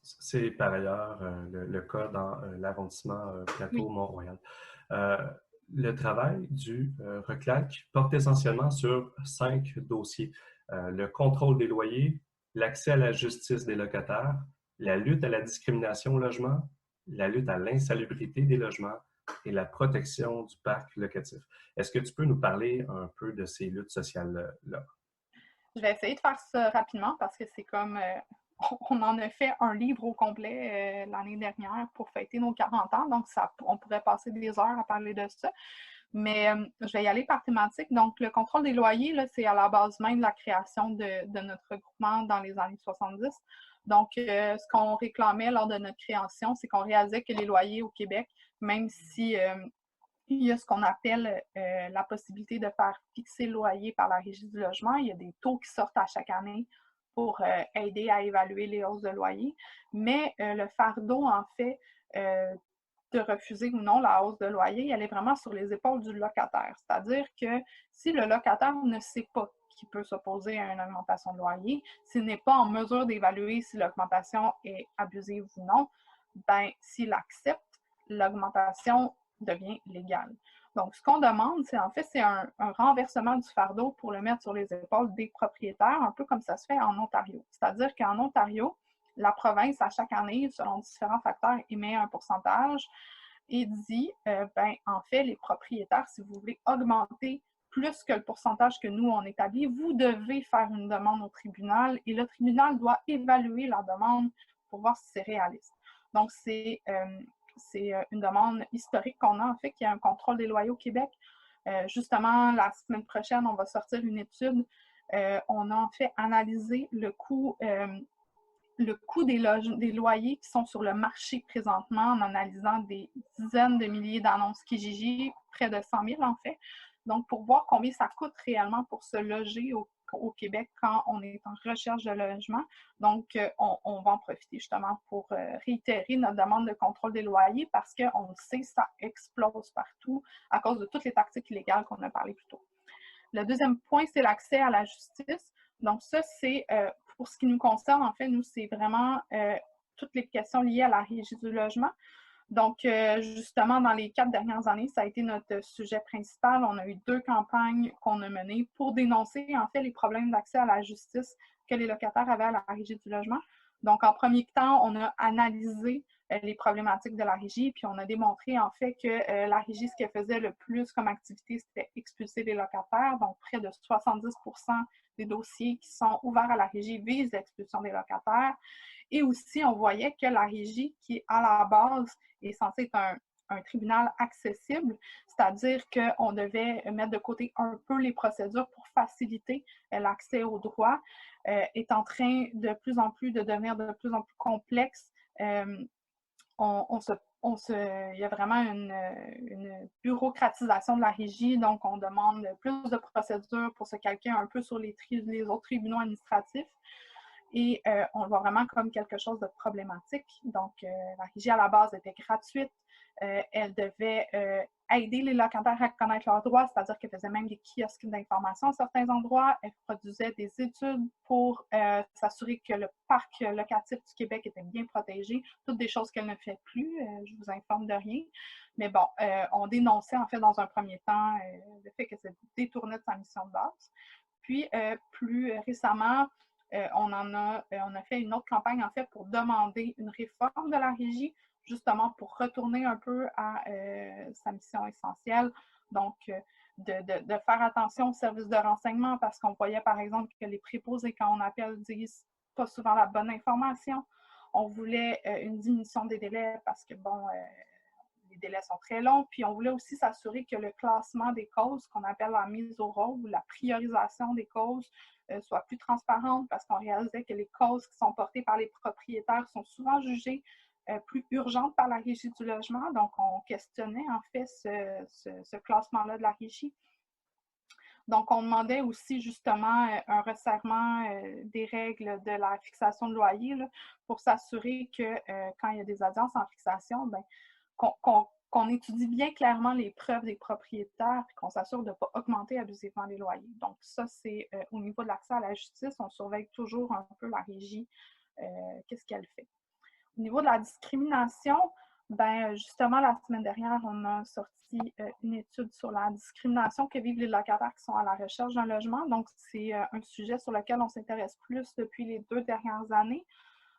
C'est par ailleurs le cas dans l'arrondissement Plateau-Mont-Royal. Le travail du RECLAC porte essentiellement sur 5 dossiers. Le contrôle des loyers, l'accès à la justice des locataires, la lutte à la discrimination au logement, la lutte à l'insalubrité des logements et la protection du parc locatif. Est-ce que tu peux nous parler un peu de ces luttes sociales-là? Je vais essayer de faire ça rapidement parce que c'est comme... on en a fait un livre au complet l'année dernière pour fêter nos 40 ans, donc on pourrait passer des heures à parler de ça. Mais je vais y aller par thématique. Donc, le contrôle des loyers, là, c'est à la base même de la création de notre regroupement dans les années 70. Donc, ce qu'on réclamait lors de notre création, c'est qu'on réalisait que les loyers au Québec, même si il y a ce qu'on appelle la possibilité de faire fixer le loyer par la Régie du logement, il y a des taux qui sortent à chaque année pour aider à évaluer les hausses de loyer. Mais le fardeau, en fait, de refuser ou non la hausse de loyer, elle est vraiment sur les épaules du locataire. C'est-à-dire que si le locataire ne sait pas qu'il peut s'opposer à une augmentation de loyer, s'il n'est pas en mesure d'évaluer si l'augmentation est abusive ou non, ben s'il accepte, l'augmentation devient légale. Donc, ce qu'on demande, c'est en fait, c'est un renversement du fardeau pour le mettre sur les épaules des propriétaires, un peu comme ça se fait en Ontario. C'est-à-dire qu'en Ontario, la province, à chaque année, selon différents facteurs, émet un pourcentage et dit, en fait, les propriétaires, si vous voulez augmenter plus que le pourcentage que nous, on établit, vous devez faire une demande au tribunal et le tribunal doit évaluer la demande pour voir si c'est réaliste. Donc, c'est une demande historique qu'on a, en fait, qui est un contrôle des loyers au Québec. Justement, la semaine prochaine, on va sortir une étude. On a en fait analysé le coût des loyers qui sont sur le marché présentement en analysant des dizaines de milliers d'annonces Kijiji, près de 100 000 en fait. Donc, pour voir combien ça coûte réellement pour se loger au Québec quand on est en recherche de logement. Donc, on va en profiter justement pour réitérer notre demande de contrôle des loyers parce qu'on le sait, ça explose partout à cause de toutes les tactiques illégales qu'on a parlé plus tôt. Le deuxième point, c'est l'accès à la justice. Donc, ça, c'est pour ce qui nous concerne, en fait, nous, c'est vraiment toutes les questions liées à la Régie du logement. Donc, justement, dans les 4 dernières années, ça a été notre sujet principal. On a eu 2 campagnes qu'on a menées pour dénoncer, en fait, les problèmes d'accès à la justice que les locataires avaient à la Régie du logement. Donc, en premier temps, on a analysé les problématiques de la Régie, puis on a démontré, en fait, que la Régie, ce qu'elle faisait le plus comme activité, c'était expulser les locataires. Donc, près de 70% des dossiers qui sont ouverts à la Régie visent l'expulsion des locataires. Et aussi, on voyait que la Régie, qui à la base est censée être un tribunal accessible, c'est-à-dire qu'on devait mettre de côté un peu les procédures pour faciliter l'accès aux droits, est en train de plus en plus de devenir de plus en plus complexe. Il y a vraiment une bureaucratisation de la Régie, donc on demande plus de procédures pour se calquer un peu sur les autres tribunaux administratifs. Et on le voit vraiment comme quelque chose de problématique. Donc, la Régie, à la base, était gratuite. Elle devait aider les locataires à connaître leurs droits, c'est-à-dire qu'elle faisait même des kiosques d'information à certains endroits. Elle produisait des études pour s'assurer que le parc locatif du Québec était bien protégé. Toutes des choses qu'elle ne fait plus. Je vous informe de rien. Mais bon, on dénonçait en fait dans un premier temps le fait que ça détournait de sa mission de base. Puis, plus récemment, on a fait une autre campagne, en fait, pour demander une réforme de la Régie, justement pour retourner un peu à sa mission essentielle. Donc, de faire attention aux services de renseignement parce qu'on voyait par exemple que les préposés, quand on appelle, disent pas souvent la bonne information. On voulait une diminution des délais parce que, bon, les délais sont très longs. Puis on voulait aussi s'assurer que le classement des causes, qu'on appelle la mise au rôle ou la priorisation des causes, soit plus transparente parce qu'on réalisait que les causes qui sont portées par les propriétaires sont souvent jugées plus urgentes par la Régie du logement. Donc, on questionnait en fait ce classement-là de la Régie. Donc, on demandait aussi justement un resserrement des règles de la fixation de loyer là, pour s'assurer que quand il y a des audiences en fixation, ben, qu'on étudie bien clairement les preuves des propriétaires et qu'on s'assure de ne pas augmenter abusivement les loyers. Donc, ça, c'est au niveau de l'accès à la justice, on surveille toujours un peu la régie, qu'est-ce qu'elle fait. Au niveau de la discrimination, ben, justement, la semaine dernière, on a sorti une étude sur la discrimination que vivent les locataires qui sont à la recherche d'un logement. Donc, c'est un sujet sur lequel on s'intéresse plus depuis les 2 dernières années.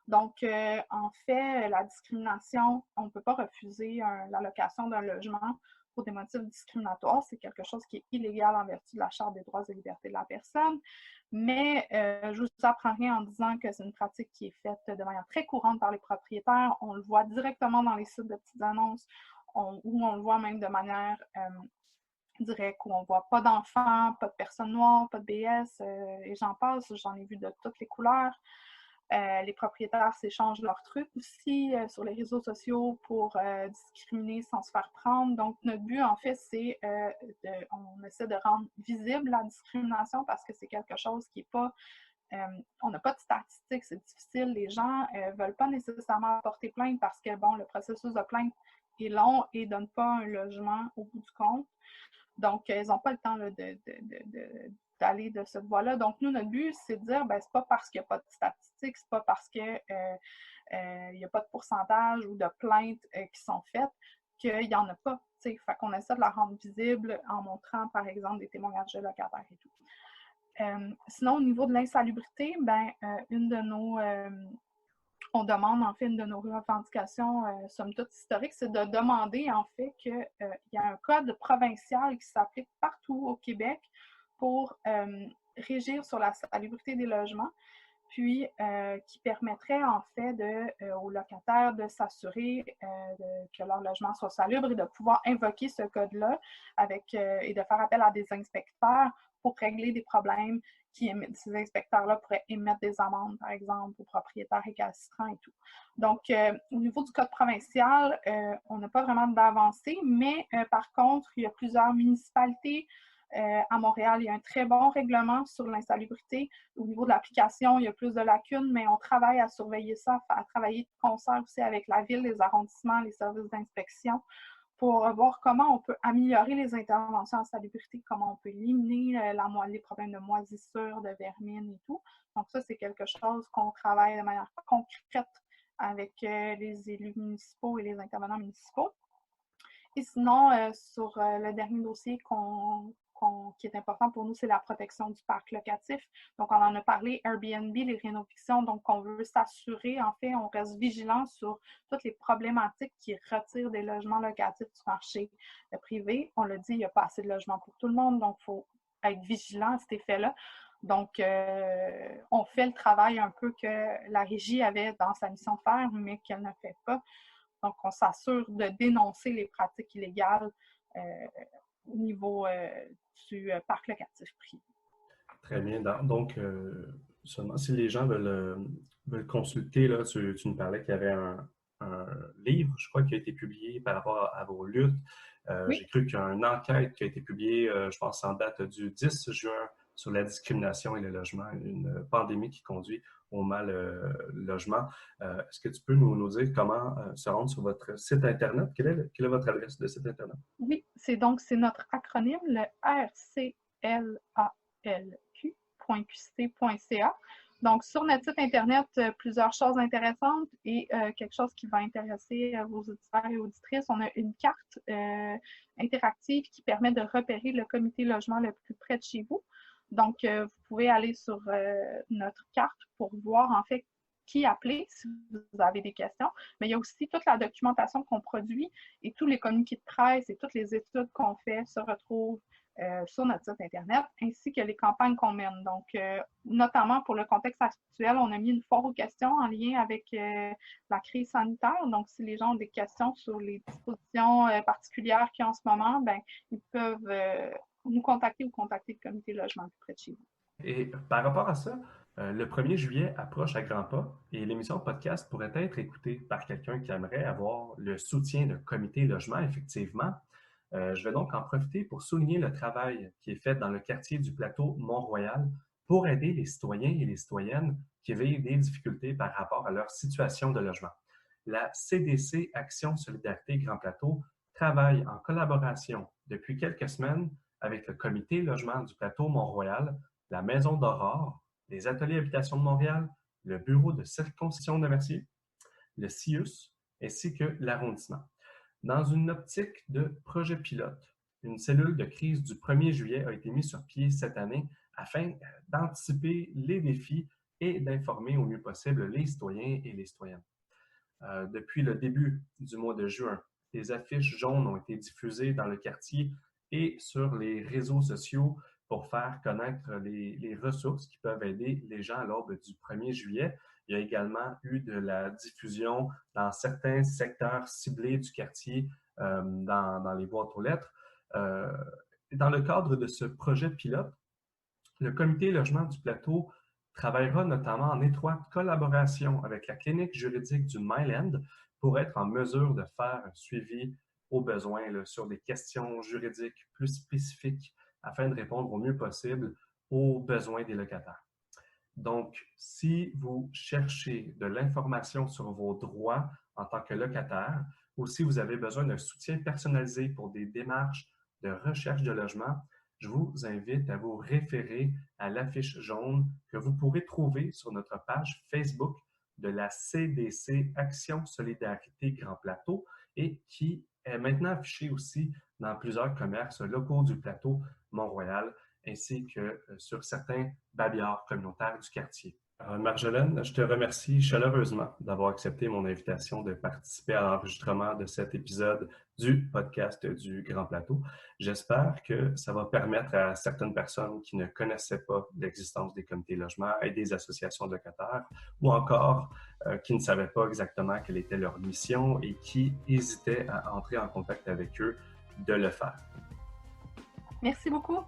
Donc, en fait, la discrimination, on ne peut pas refuser l'allocation d'un logement pour des motifs discriminatoires. C'est quelque chose qui est illégal en vertu de la Charte des droits et libertés de la personne. Mais je ne vous apprends rien en disant que c'est une pratique qui est faite de manière très courante par les propriétaires. On le voit directement dans les sites de petites annonces où on le voit même de manière directe, où on ne voit pas d'enfants, pas de personnes noires, pas de BS, et j'en passe. J'en ai vu de toutes les couleurs. Les propriétaires s'échangent leurs trucs aussi sur les réseaux sociaux pour discriminer sans se faire prendre. Donc, notre but, en fait, c'est on essaie de rendre visible la discrimination parce que c'est quelque chose qui n'est pas... on n'a pas de statistiques, c'est difficile. Les gens ne veulent pas nécessairement porter plainte parce que, bon, le processus de plainte est long et ne donne pas un logement au bout du compte. Donc, ils n'ont pas le temps là, d'aller de cette voie-là. Donc, nous, notre but, c'est de dire, ben, c'est pas parce qu'il n'y a pas de statistiques, c'est pas parce qu'il n'y a pas de pourcentage ou de plaintes qui sont faites qu'il n'y en a pas. Fait qu'on essaie de la rendre visible en montrant, par exemple, des témoignages de locataires et tout. Sinon, au niveau de l'insalubrité, ben, on demande, en fait, une de nos revendications, somme toute historique, c'est de demander, en fait, qu'il y a un code provincial qui s'applique partout au Québec pour régir sur la salubrité des logements, puis qui permettrait, en fait, aux locataires de s'assurer que leur logement soit salubre et de pouvoir invoquer ce code-là et de faire appel à des inspecteurs pour régler des problèmes ces inspecteurs-là pourraient émettre des amendes, par exemple, aux propriétaires récalcitrants et tout. Donc, au niveau du code provincial, on n'a pas vraiment d'avancée, mais par contre, il y a plusieurs municipalités. À Montréal, il y a un très bon règlement sur l'insalubrité. Au niveau de l'application, il y a plus de lacunes, mais on travaille à surveiller ça, à travailler de concert aussi avec la ville, les arrondissements, les services d'inspection, pour voir comment on peut améliorer les interventions en salubrité, comment on peut éliminer les problèmes de moisissure, de vermine et tout. Donc ça, c'est quelque chose qu'on travaille de manière concrète avec les élus municipaux et les intervenants municipaux. Et sinon, sur le dernier dossier qui est important pour nous, c'est la protection du parc locatif. Donc, on en a parlé, Airbnb, les rénovations. Donc, on veut s'assurer, en fait, on reste vigilant sur toutes les problématiques qui retirent des logements locatifs du marché privé. On l'a dit, il n'y a pas assez de logements pour tout le monde, donc il faut être vigilant à cet effet-là. Donc, on fait le travail un peu que la régie avait dans sa mission de faire, mais qu'elle ne fait pas. Donc, on s'assure de dénoncer les pratiques illégales au niveau du parc locatif privé. Très bien. Donc, seulement si les gens veulent consulter, là, tu nous parlais qu'il y avait un livre, je crois, qui a été publié par rapport à vos luttes. Oui. J'ai cru qu'il y a une enquête qui a été publiée, je pense, en date du 10 juin sur la discrimination et le logement, une pandémie qui conduit au mal logement. Est-ce que tu peux nous dire comment se rendre sur votre site Internet? Quelle est votre adresse de site Internet? Oui, c'est notre acronyme, le rclalq.qct.ca. Donc, sur notre site Internet, plusieurs choses intéressantes et quelque chose qui va intéresser vos auditeurs et auditrices. On a une carte interactive qui permet de repérer le comité logement le plus près de chez vous. Donc, vous pouvez aller sur notre carte pour voir, en fait, qui appeler si vous avez des questions. Mais il y a aussi toute la documentation qu'on produit et tous les communiqués de presse et toutes les études qu'on fait se retrouvent sur notre site Internet, ainsi que les campagnes qu'on mène. Donc, notamment pour le contexte actuel, on a mis une foire aux questions en lien avec la crise sanitaire. Donc, si les gens ont des questions sur les dispositions particulières qu'il y a en ce moment, ben, ils peuvent nous contacter ou contacter le comité logement plus près de chez vous. Et par rapport à ça, le 1er juillet approche à grands pas et l'émission podcast pourrait être écoutée par quelqu'un qui aimerait avoir le soutien d'un comité logement, effectivement. Je vais donc en profiter pour souligner le travail qui est fait dans le quartier du plateau Mont-Royal pour aider les citoyens et les citoyennes qui vivent des difficultés par rapport à leur situation de logement. La CDC Action Solidarité Grand Plateau travaille en collaboration depuis quelques semaines avec le comité logement du plateau Mont-Royal, la Maison d'Aurore, les Ateliers Habitation de Montréal, le Bureau de circonscription de Mercier, le CIUS, ainsi que l'arrondissement. Dans une optique de projet pilote, une cellule de crise du 1er juillet a été mise sur pied cette année afin d'anticiper les défis et d'informer au mieux possible les citoyens et les citoyennes. Depuis le début du mois de juin, des affiches jaunes ont été diffusées dans le quartier et sur les réseaux sociaux pour faire connaître les ressources qui peuvent aider les gens à l'aube du 1er juillet. Il y a également eu de la diffusion dans certains secteurs ciblés du quartier, dans les boîtes aux lettres. Dans le cadre de ce projet pilote, le comité logement du plateau travaillera notamment en étroite collaboration avec la clinique juridique du Myland pour être en mesure de faire un suivi aux besoins là, sur des questions juridiques plus spécifiques afin de répondre au mieux possible aux besoins des locataires. Donc, si vous cherchez de l'information sur vos droits en tant que locataire ou si vous avez besoin d'un soutien personnalisé pour des démarches de recherche de logement, je vous invite à vous référer à l'affiche jaune que vous pourrez trouver sur notre page Facebook de la CDC Action Solidarité Grand Plateau et qui est maintenant affichée aussi dans plusieurs commerces locaux du plateau Mont-Royal ainsi que sur certains babillards communautaires du quartier. Marjolaine, je te remercie chaleureusement d'avoir accepté mon invitation de participer à l'enregistrement de cet épisode du podcast du Grand Plateau. J'espère que ça va permettre à certaines personnes qui ne connaissaient pas l'existence des comités logements et des associations de locataires ou encore qui ne savaient pas exactement quelle était leur mission et qui hésitaient à entrer en contact avec eux de le faire. Merci beaucoup.